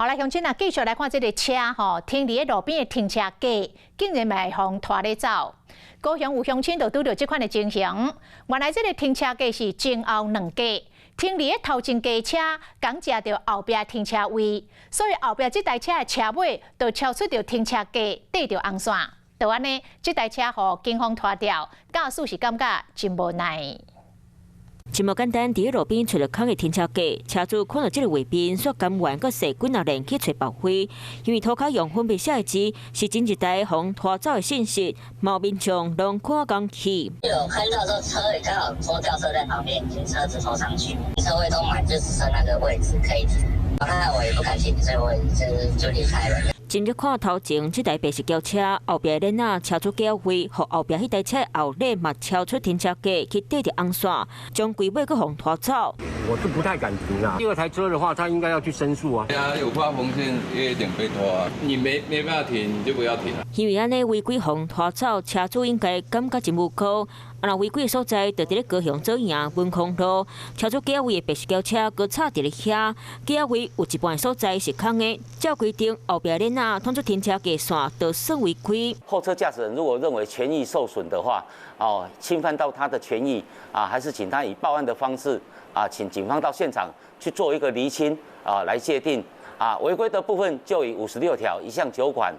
好来，乡亲啊，继续来看这个车吼，停伫路边的停车架，竟然卖互拖咧走。高雄有乡亲就拄到这款的情形，原来这个停车架是前后两架，停伫头前架车刚夹到后壁停车位，所以后壁这台车的车尾就超出到停车架，缀到红线，就安尼，这台车互警方拖掉，驾驶是感觉真无奈。 真无简单，伫路边找着空的停车架，车主看到这个画面，煞甘愿阁洗滚啊链去找报废，因为涂骹用粉笔写的字是真一台互拖走的信息，毛民众拢看讲起。有看到说车也刚好拖吊车在旁边，请车子拖上去，车位都满，就只剩那个位置可以停。那我也不敢停，所以我就离开了。 今日看头前这台白色轿车后壁的链车主交位，和后壁迄台车后链嘛超出停车架去对着红线，将规尾个互拖走。我是不太敢停啊。第二台车的话，他应该要去申诉啊。对啊，有跨红线也一定被拖啊。你没办法停，你就不要停了。因为安尼违规互拖走，车主应该感觉真无辜。 啊！若违规的所在，就伫咧高雄左营文康路，车主驾位的白色轿车，搁插伫咧遐。驾位有一半的所在是空的，照规定后壁链通出停车架线，就算违规。后车驾驶人如果认为权益受损的话，侵犯到他的权益还是请他以报案的方式请警方到现场去做一个厘清来界定违规的部分就以56条1项9款。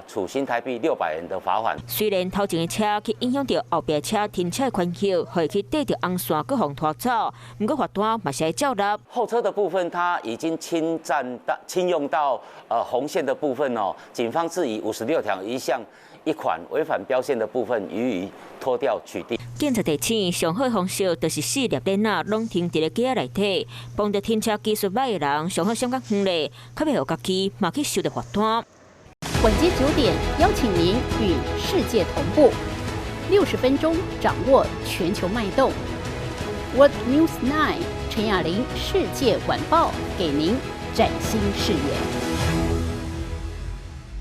处新台币600元的罚款。虽然头前的车去影响到后壁车停车的宽口，可以去对着红线搁互拖走，不过罚单嘛是要照纳。后车的部分，它已经侵用到红线的部分哦，警方是以56条1项1款违反标线的部分予以拖吊取缔。警察提醒，上好的方式就是4粒链拢停伫咧架内底，帮着停车技术歹的人上好闪觉远咧，较袂互家己嘛去收到罚单。 晚间9点，邀请您与世界同步，60分钟掌握全球脉动。What News 9，陈雅玲世界晚报给您崭新视野。